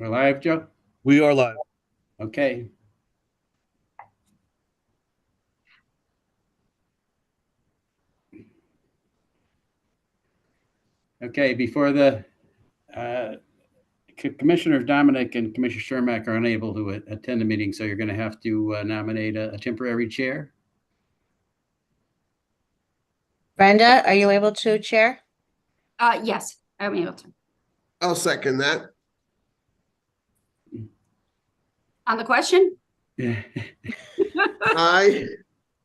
We're live, Joe? We are live. Okay. Okay, before the Commissioner Dominic and Commissioner Shermack are unable to attend the meeting, so you're going to have to nominate a temporary chair. Brenda, are you able to chair? Yes, I'm able to. I'll second that. On the question? Yeah. Aye.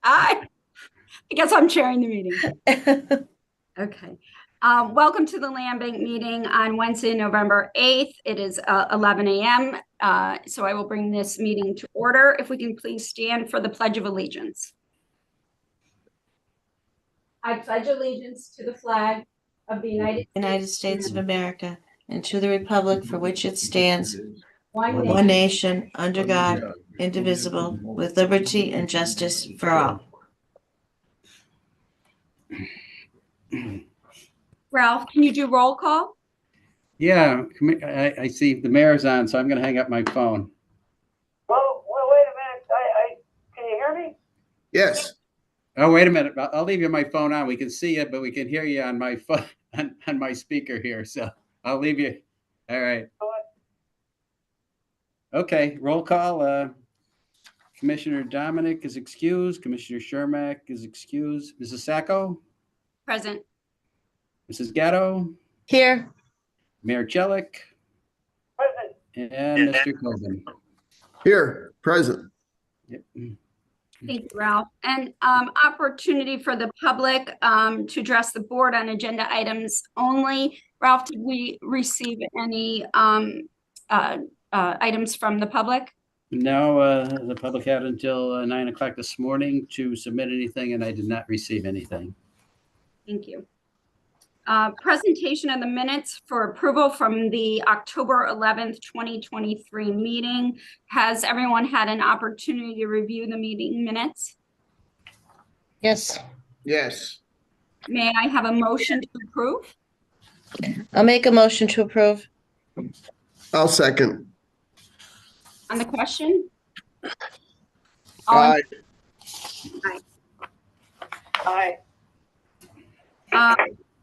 I guess I'm chairing the meeting. Okay. Welcome to the Land Bank meeting on Wednesday, November 8th. It is 11 a.m. So I will bring this meeting to order. If we can please stand for the Pledge of Allegiance. I pledge allegiance to the flag of the United States of America and to the republic for which it stands, one one nation, under God, indivisible, with liberty and justice for all. Ralph, can you do roll call? Yeah, I see the mayor's on, so I'm going to hang up my phone. Well, wait a minute. Can you hear me? Yes. Oh, wait a minute. I'll leave you my phone on. We can see you, but we can hear you on my phone, on my speaker here. So I'll leave you. All right. Okay, roll call. Commissioner Dominic is excused. Commissioner Shermack is excused. Mrs. Sacco? Present. Mrs. Gatto? Here. Mayor Jellick? Present. And Mr. Coben? Here, present. Yep. Thank you, Ralph. And opportunity for the public to address the board on agenda items only. Ralph, did we receive any items from the public? No, the public had until 9 o'clock this morning to submit anything, and I did not receive anything. Thank you. Presentation of the minutes for approval from the October 11th, 2023 meeting. Has everyone had an opportunity to review the meeting minutes? Yes. Yes. May I have a motion to approve? I'll make a motion to approve. I'll second. On the question? Aye. Aye.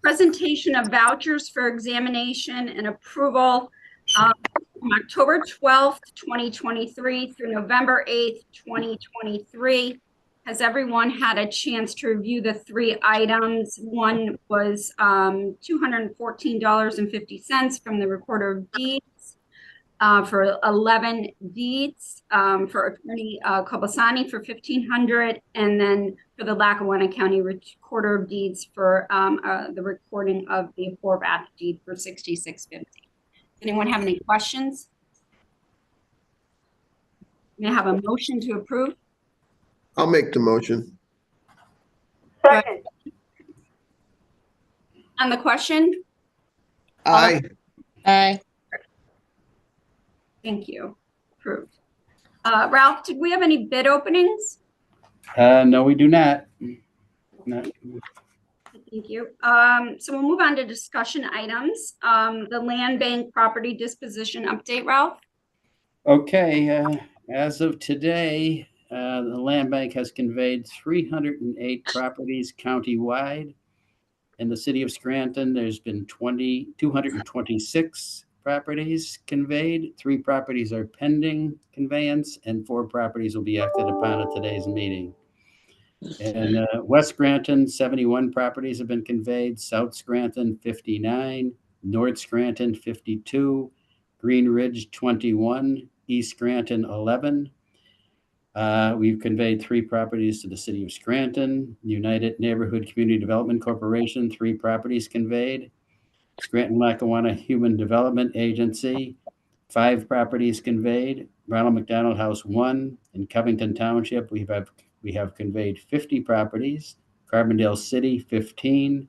Presentation of vouchers for examination and approval from October 12th, 2023 through November 8th, 2023. Has everyone had a chance to review the three items? One was $214.50 from the Recorder of Deeds for 11 deeds, for Attorney Kobasani for $1,500, and then for the Lackawanna County Recorder of Deeds for the recording of the Horvath deed for $66.50. Anyone have any questions? May I have a motion to approve? I'll make the motion. Second. On the question? Aye. Aye. Thank you. Approved. Ralph, did we have any bid openings? No, we do not. No. Thank you. So we'll move on to discussion items. The land bank property disposition update, Ralph. Okay, as of today, the land bank has conveyed 308 properties countywide. In the city of Scranton, there's been 226 properties conveyed. 3 properties are pending conveyance, and 4 properties will be acted upon at today's meeting. In West Scranton, 71 properties have been conveyed. South Scranton, 59. North Scranton, 52. Green Ridge, 21. East Scranton, 11. We've conveyed 3 properties to the city of Scranton. United Neighborhood Community Development Corporation, 3 properties conveyed. Scranton-Lackawanna Human Development Agency, 5 properties conveyed. Ronald McDonald House 1. In Covington Township, we have conveyed 50 properties. Carbondale City, 15.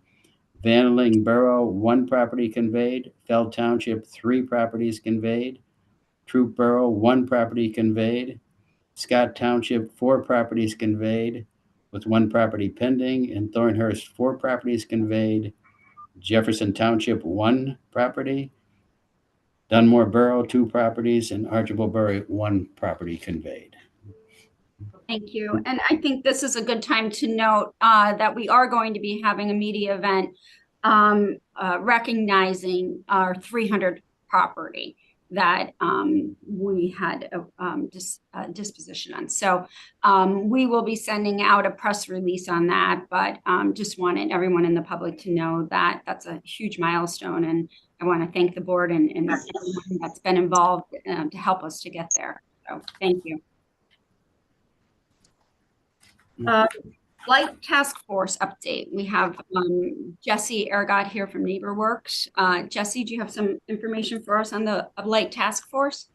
Vandeling Borough, 1 property conveyed. Feld Township, 3 properties conveyed. Troop Borough, 1 property conveyed. Scott Township, 4 properties conveyed, with 1 property pending. In Thornhurst, 4 properties conveyed. Jefferson Township, 1 property. Dunmore Borough, 2 properties, and Archibald Borough, 1 property conveyed. Thank you. And I think this is a good time to note that we are going to be having a media event recognizing our 300 property that we had a disposition on. So we will be sending out a press release on that, but just wanted everyone in the public to know that that's a huge milestone. And I want to thank the board and everyone that's been involved to help us to get there. So thank you. Blight Task Force update. We have Jesse Ergot here from NeighborWorks. Jesse, do you have some information for us on the Blight Task Force?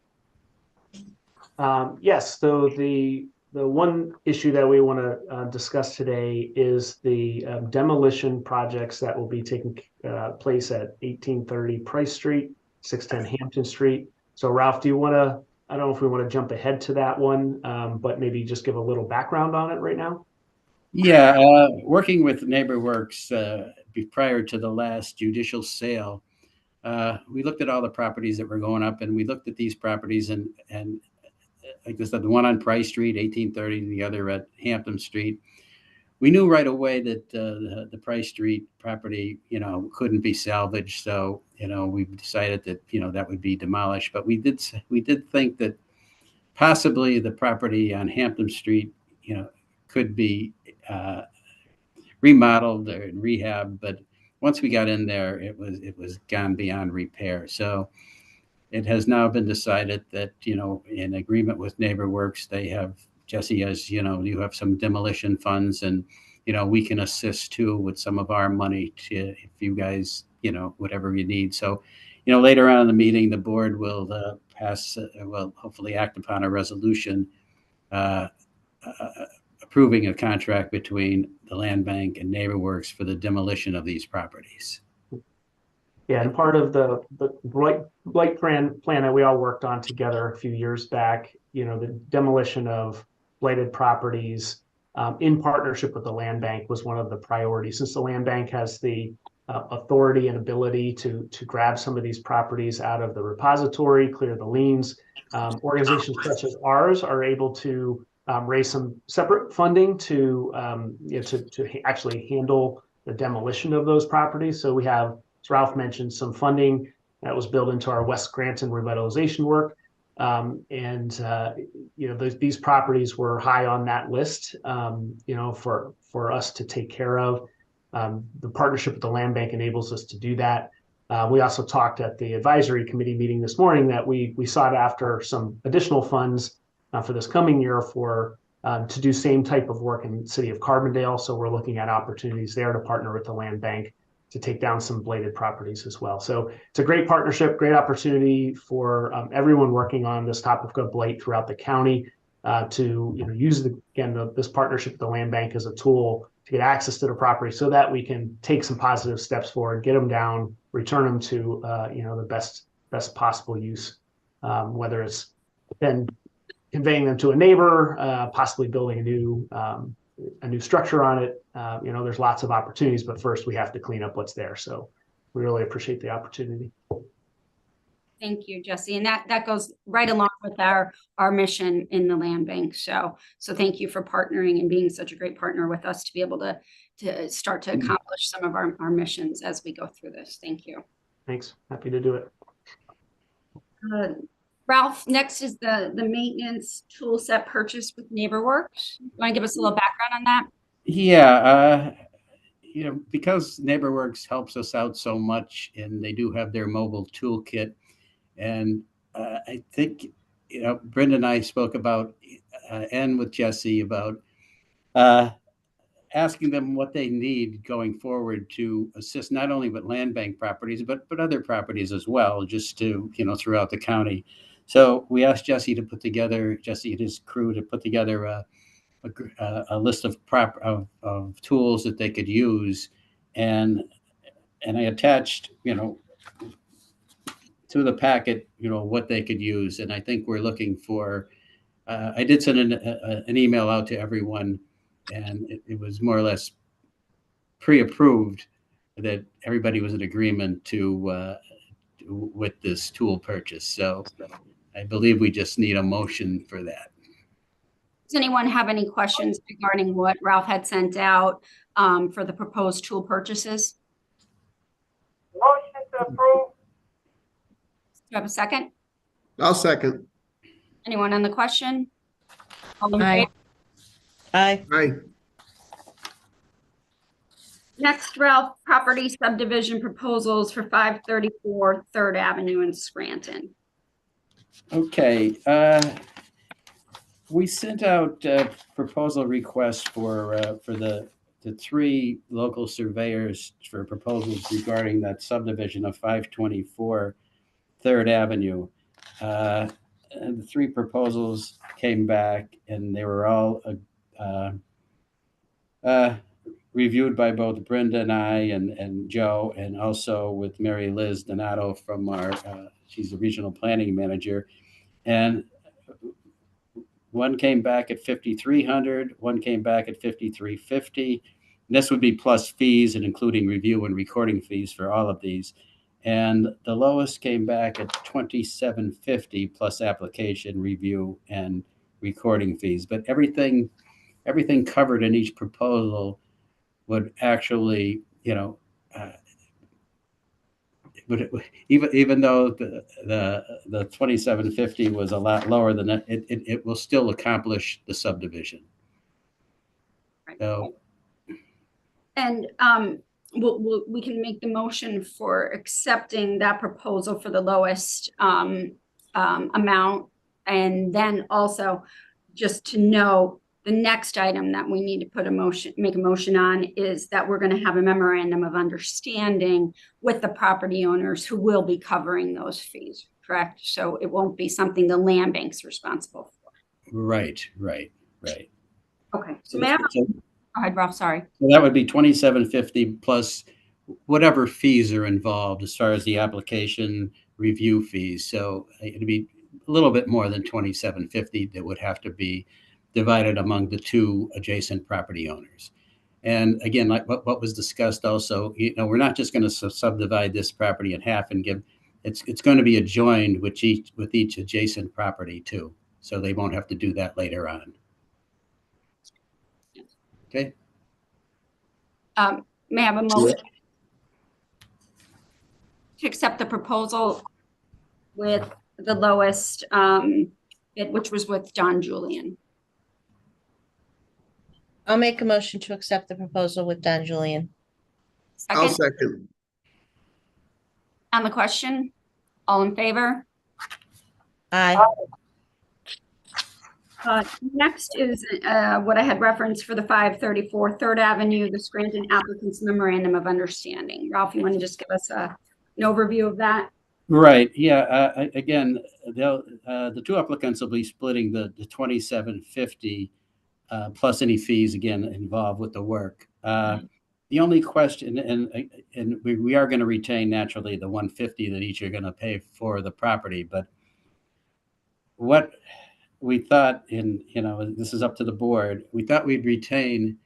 Yes. So the one issue that we want to discuss today is the demolition projects that will be taking place at 1830 Price Street, 610 Hampton Street. So Ralph, do you want to? I don't know if we want to jump ahead to that one, but maybe just give a little background on it right now. Yeah, working with NeighborWorks prior to the last judicial sale, we looked at all the properties that were going up, and we looked at these properties, and like I said, the one on Price Street, 1830, the other at Hampton Street. We knew right away that the Price Street property, couldn't be salvaged. So, we decided that, that would be demolished. But we did think that possibly the property on Hampton Street, could be remodeled or rehab. But once we got in there, it was gone beyond repair. So it has now been decided that, in agreement with NeighborWorks, they have, Jesse, as you have some demolition funds, and, we can assist too with some of our money to, if you guys, whatever you need. So, later on in the meeting, the board will will hopefully act upon a resolution approving a contract between the land bank and NeighborWorks for the demolition of these properties. Yeah, and part of the blight plan that we all worked on together a few years back, the demolition of blighted properties in partnership with the land bank was one of the priorities, since the land bank has the authority and ability to grab some of these properties out of the repository, clear the liens. Organizations such as ours are able to raise some separate funding to actually handle the demolition of those properties. So we have, as Ralph mentioned, some funding that was built into our West Scranton revitalization work. These properties were high on that list, for us to take care of. The partnership with the land bank enables us to do that. We also talked at the advisory committee meeting this morning that we sought after some additional funds for this coming year to do same type of work in the city of Carbondale. So we're looking at opportunities there to partner with the land bank to take down some blighted properties as well. So it's a great partnership, great opportunity for everyone working on this topic of blight throughout the county to use this partnership with the land bank as a tool to get access to the property so that we can take some positive steps forward, get them down, return them to the best possible use, whether it's then conveying them to a neighbor, possibly building a new structure on it. There's lots of opportunities, but first we have to clean up what's there. So we really appreciate the opportunity. Thank you, Jesse. And that goes right along with our mission in the land bank. So thank you for partnering and being such a great partner with us to be able to start to accomplish some of our missions as we go through this. Thank you. Thanks. Happy to do it. Ralph, next is the maintenance tool set purchase with NeighborWorks. You want to give us a little background on that? Yeah, because NeighborWorks helps us out so much, and they do have their mobile toolkit. And I think, Brenda and I spoke about, and with Jesse, about asking them what they need going forward to assist not only with land bank properties, but other properties as well, just to, throughout the county. So we asked Jesse and his crew to put together a list of tools that they could use. And I attached, to the packet, what they could use. And I think we're looking for, I did send an email out to everyone, and it was more or less pre-approved that everybody was in agreement to with this tool purchase. So I believe we just need a motion for that. Does anyone have any questions regarding what Ralph had sent out for the proposed tool purchases? Motion to approve. Do you have a second? I'll second. Anyone on the question? All in Aye. favor? Aye. Aye. Next, Ralph, property subdivision proposals for 534 Third Avenue in Scranton. Okay, we sent out proposal requests for the three local surveyors for proposals regarding that subdivision of 524 Third Avenue. And the three proposals came back, and they were all reviewed by both Brenda and I and Joe, and also with Mary Liz Donato from our, she's the regional planning manager. And one came back at 5,300, one came back at 5,350. This would be plus fees and including review and recording fees for all of these. And the lowest came back at 2,750 plus application, review, and recording fees. But everything covered in each proposal would actually, even though the 2,750 was a lot lower than that, it will still accomplish the subdivision. Right. So, And we can make the motion for accepting that proposal for the lowest amount. And then also just to know the next item that we need to make a motion on is that we're going to have a memorandum of understanding with the property owners who will be covering those fees, correct? So it won't be something the land bank's responsible for. right. Okay, so may I have, go ahead, Ralph, sorry. So that would be 2,750 plus whatever fees are involved as far as the application review fees. So it'd be a little bit more than 2,750 that would have to be divided among the two adjacent property owners. And again, like what was discussed also, we're not just going to subdivide this property in half and give, it's going to be adjoined with each adjacent property too. So they won't have to do that later on. Okay. May I have a motion to accept the proposal with the lowest bid, which was with John Julian? I'll make a motion to accept the proposal with Don Julian. I'll Second, second. on the question, all in favor? Aye. Next is what I had referenced for the 534 Third Avenue, the Scranton applicants memorandum of understanding. Ralph, you want to just give us an overview of that? Right. Yeah. Again, the two applicants will be splitting the 2,750 plus any fees again involved with the work. The only question, and we are going to retain naturally the 150 that each are going to pay for the property, but what we thought this is up to the board, we thought we'd retain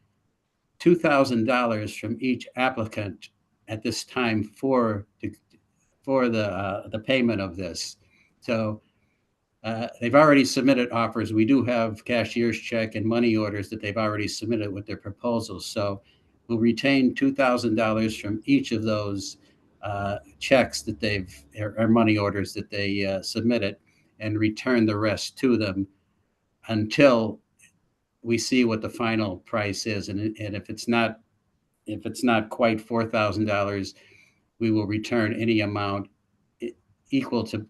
$2,000 from each applicant at this time for the payment of this. So they've already submitted offers. We do have cashier's check and money orders that they've already submitted with their proposals. So we'll retain $2,000 from each of those checks that or money orders that they submitted, and return the rest to them until we see what the final price is. And if it's not quite $4,000, we will return any amount equal to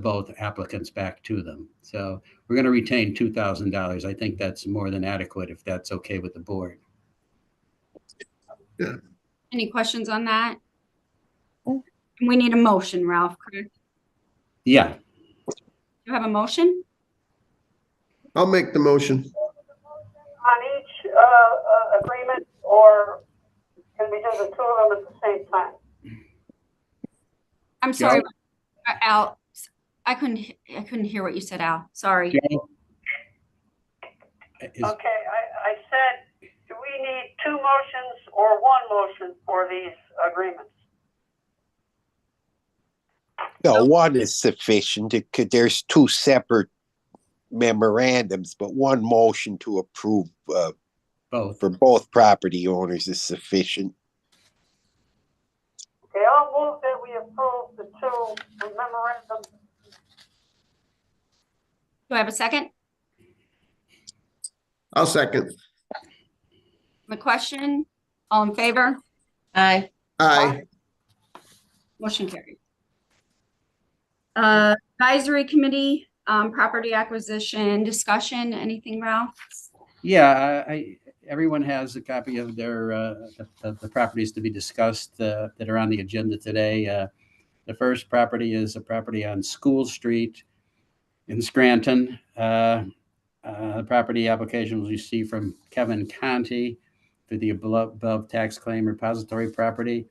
both applicants back to them. So we're going to retain $2,000. I think that's more than adequate if that's okay with the board. Yeah. Any questions on that? We need a motion, Ralph, correct? Yeah. You have a motion? I'll make the motion. On each agreement, or can we do the two of them at the same time? I'm sorry, Al. I couldn't hear what you said, Al. Sorry. Joe? Okay, I said, do we need two motions or one motion for these agreements? No, one is sufficient. There's two separate memorandums, but one motion to approve Both. for both property owners is sufficient. Okay, I'll move that we approve the two memorandums. Do I have a second? I'll second. The question? All in favor? Aye. Aye. Motion carried. Advisory Committee, property acquisition discussion, anything, Ralph? Yeah, everyone has a copy of their the properties to be discussed that are on the agenda today. The first property is a property on School Street in Scranton. The property application was received from Kevin Conti for the above tax claim repository property.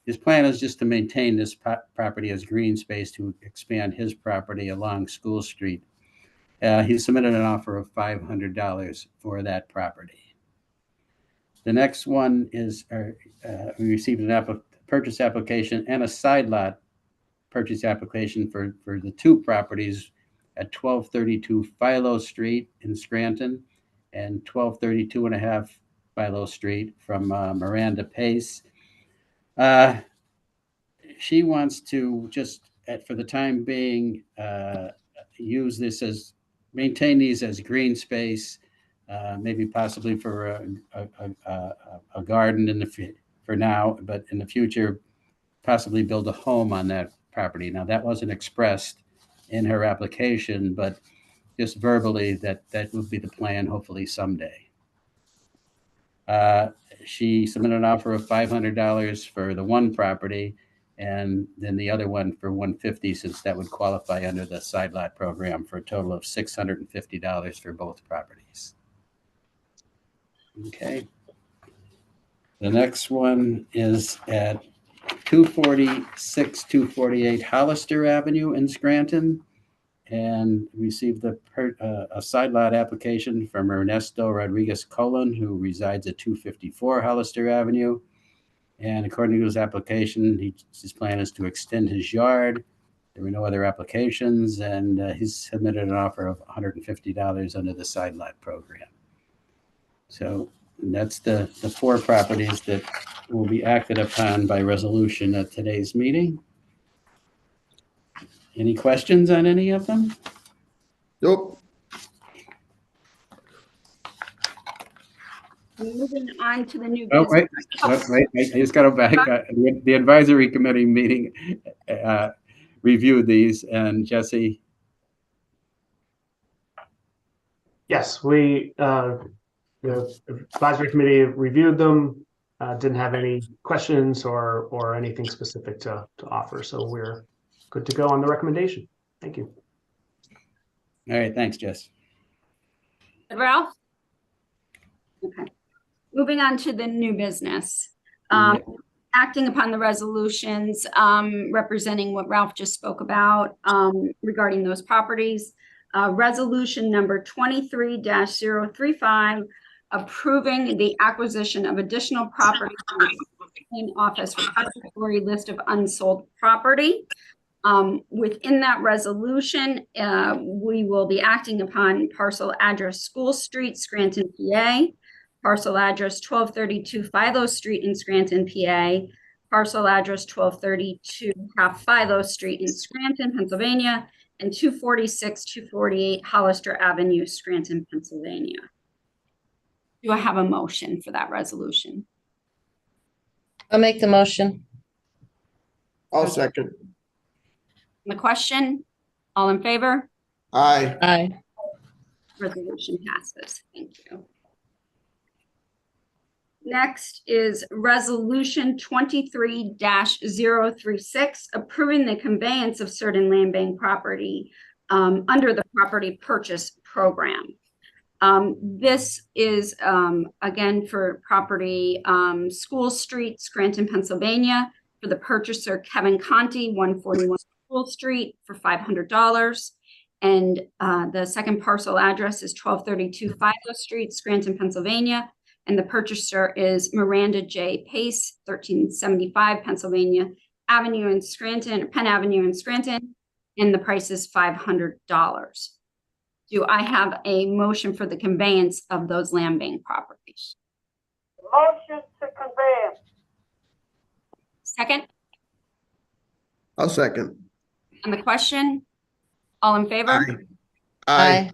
His plan is just to maintain this property as green space to expand his property along School Street. He submitted an offer of $500 for that property. The next one is we received an purchase application and a side lot purchase application for the two properties at 1232 Philo Street in Scranton and 1232.5 Philo Street from Miranda Pace. She wants to just, for the time being, use this as, maintain these as green space, maybe possibly for a garden for now, but in the future, possibly build a home on that property. Now, that wasn't expressed in her application, but just verbally that would be the plan, hopefully someday. She submitted an offer of $500 for the one property, and then the other one for $150, since that would qualify under the side lot program, for a total of $650 for both properties. Okay. The next one is at 248 Hollister Avenue in Scranton, and received a side lot application from Ernesto Rodriguez Colon, who resides at 254 Hollister Avenue. And according to his application, his plan is to extend his yard. There were no other applications, and he's submitted an offer of $150 under the side lot program. So that's the four properties that will be acted upon by resolution at today's meeting. Any questions on any of them? Nope. Moving on to the new Oh, business. wait, I just got to back. The advisory committee meeting reviewed these, and Jesse. Yes, the advisory committee reviewed them, didn't have any questions or anything specific to offer. So we're good to go on the recommendation. Thank you. All right, thanks, Jess. Ralph? Okay. Moving on to the new business. Acting upon the resolutions representing what Ralph just spoke about regarding those properties. Resolution number 23-035, approving the acquisition of additional property in office repository list of unsold property. Within that resolution, we will be acting upon parcel address School Street, Scranton, PA, parcel address 1232 Philo Street in Scranton, PA, parcel address 1232 half Philo Street in Scranton, Pennsylvania, and 246-248 Hollister Avenue, Scranton, Pennsylvania. Do I have a motion for that resolution? I'll make the motion. I'll second. The question? All in favor? Aye. Aye. Resolution passes. Thank you. Next is Resolution 23-036, approving the conveyance of certain land bank property under the property purchase program. This is, again, for property School Street, Scranton, Pennsylvania, for the purchaser Kevin Conti, 141 School Street, for $500. And the second parcel address is 1232 Philo Street, Scranton, Pennsylvania. And the purchaser is Miranda J. Pace, 1375 Pennsylvania, Avenue in Scranton, Penn Avenue in Scranton, and the price is $500. Do I have a motion for the conveyance of those land bank properties? Motion to convey. Second, I'll second. on the question, all in favor? Aye.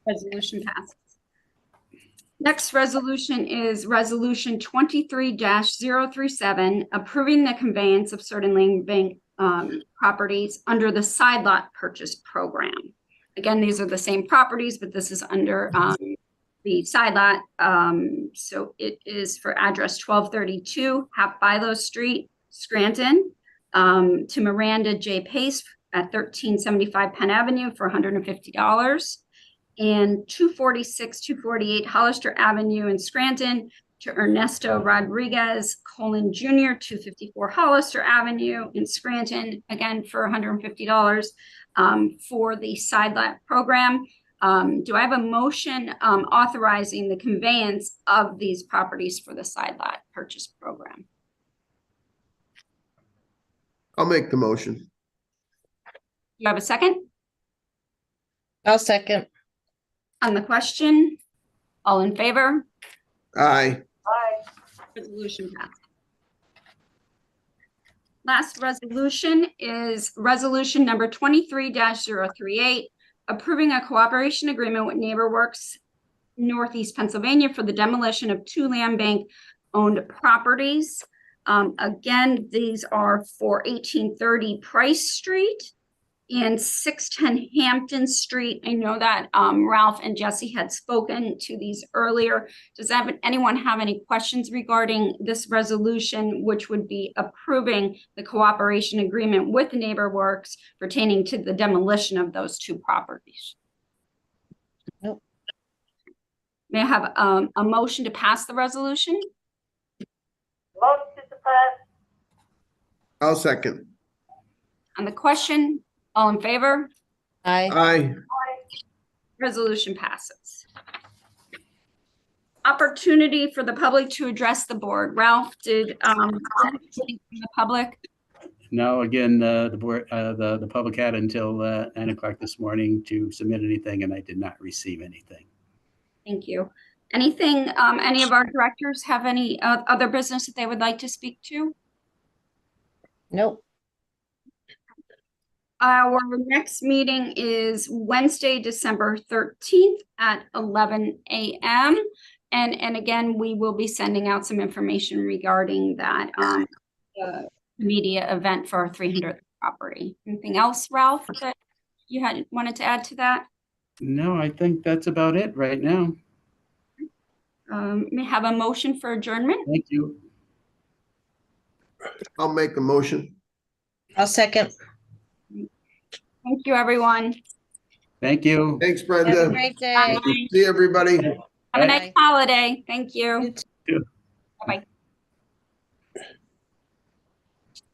Resolution passes. Next resolution is Resolution 23-037, approving the conveyance of certain land bank properties under the side lot purchase program. Again, these are the same properties, but this is under the side lot. So it is for address 1232 Hap Bilo Street, Scranton, to Miranda J. Pace at 1375 Penn Avenue for $150. And 248 Hollister Avenue in Scranton to Ernesto Rodriguez Colon Jr., 254 Hollister Avenue in Scranton, again for $150 for the side lot program. Do I have a motion authorizing the conveyance of these properties for the side lot purchase program? I'll make the motion. Do you have a second? I'll second. On the question, all in favor? Aye. Aye. Resolution passed. Last resolution is resolution number 23-038, approving a cooperation agreement with NeighborWorks Northeast Pennsylvania for the demolition of 2 land bank owned properties. Again, these are for 1830 Price Street and 610 Hampton Street. I know that Ralph and Jesse had spoken to these earlier. Does anyone have any questions regarding this resolution, which would be approving the cooperation agreement with NeighborWorks pertaining to the demolition of those 2 properties? Nope. May I have a motion to pass the resolution? Motion to pass. I'll second. On the question, all in favor? Aye. Aye. Resolution passes. Opportunity for the public to address the board. Ralph, did anything from the public? No, again, the board, the public had until 9 o'clock this morning to submit anything, and I did not receive anything. Thank you. Anything, any of our directors have any other business that they would like to speak to? Nope. Our next meeting is Wednesday, December 13th at 11 a.m. And again, we will be sending out some information regarding that media event for our 300th property. Anything else, Ralph, that you wanted to add to that? No, I think that's about it right now. May I have a motion for adjournment? Thank you. I'll make the motion. I'll second. Thank you, everyone. Thank you. Thanks, Have a Brenda. great day. See everybody. Have a nice holiday. Thank you. You too.